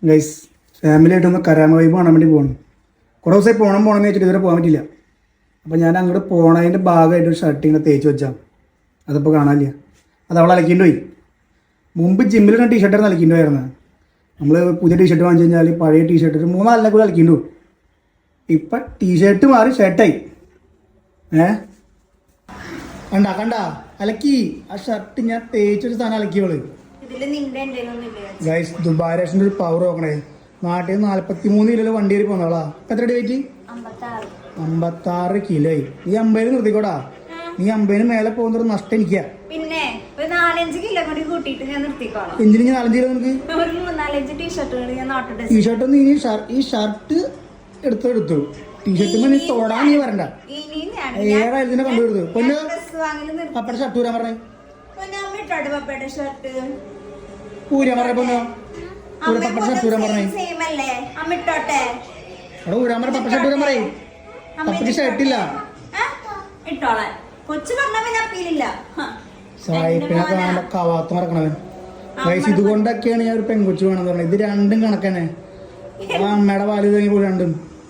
Guys family ആയിട്ടൊന്ന് Karama vibe കാണാൻ വേണ്ടി പോകണം. കുറേ ദിവസമായി പോകണമെന്ന് വെച്ചിട്ട് ഇതുവരെ പോകാൻ പറ്റില്ല. അപ്പോൾ ഞാൻ അങ്ങോട്ട് പോണതിൻ്റെ ഭാഗമായിട്ട് ഒരു ഷർട്ട് ഇങ്ങനെ തേച്ച് വെച്ചാൽ അതിപ്പോൾ കാണാനില്ല. അത് അവൾ അലക്കിയിട്ട് പോയി. മുമ്പ് ജിമ്മിലിടുന്ന ടീഷർട്ടായിരുന്നു അലക്കിയിട്ട് പോയിരുന്നത്. നമ്മൾ പുതിയ ടീഷർട്ട് വാങ്ങിച്ചു കഴിഞ്ഞാൽ പഴയ ടീഷർട്ട് 3-4 കൂടെ അലക്കിയിട്ട് പോകും. ഇപ്പം ടീഷർട്ട് മാറി ഷർട്ടായി. കണ്ട അലക്കി ആ ഷർട്ട് ഞാൻ തേച്ചൊരു സാധനം അലക്കിയോള്. ഗൈസ് ദുബായ് റേഷൻ്റെ ഒരു പവർ നോക്കണേ. നാട്ടിൽ 43 കിലോ വണ്ടി കയറി പോന്നോളാ. എത്ര വെയിറ്റ്? 56 കിലോ. നീ 50 നിർത്തിക്കോടാ. നീ 50 മേലെ പോകുന്നൊരു നഷ്ടം എനിക്കാ. പിന്നെ 4-5 കിലോ കൂടി കൂട്ടിയിട്ട് ഞാൻ നിർത്തിക്കോളാം. എന്തിനു 4-5 കിലോ നിനക്ക്? ഒരു 3-4 ടീഷർട്ടുകൾ ഞാൻ നോട്ടിട്ട്. ടീഷർട്ട് നീ ഈ ഷർട്ട് എടുത്തു ടീഷർട്ട് നീ തൊടാൻ നീ വരണ്ട. ഏതായാലും ഇതിനെ കണ്ടുകൊടുത്തു. പൊന്നു പപ്പയുടെ ഷർട്ട് ഊരാൻ പറഞ്ഞേ. പപ്പയുടെ ഷർട്ട് ഊരാൻ പറഞ്ഞ പൊന്നോ. പപ്പയുടെ ഷർട്ട് ഊരാൻ പറഞ്ഞേ. അവിടെ ഊരാൻ പറഞ്ഞ പപ്പ ഷർട്ട് ഊരാൻ പറയും. പപ്പയ്ക്ക് ഷർട്ടില്ല. സായിപ്പിനെ കാണുമ്പോ കവാത്ത് മറക്കണവൻ. വയസ്സ് ഇതുകൊണ്ടൊക്കെയാണ് ഞാൻ ഒരു പെൺകുച്ചു വേണമെന്ന് പറഞ്ഞത്. ഇത് രണ്ടും കണക്കന്നെ. അമ്മയുടെ പാല് തങ്ങി പോലും രണ്ടും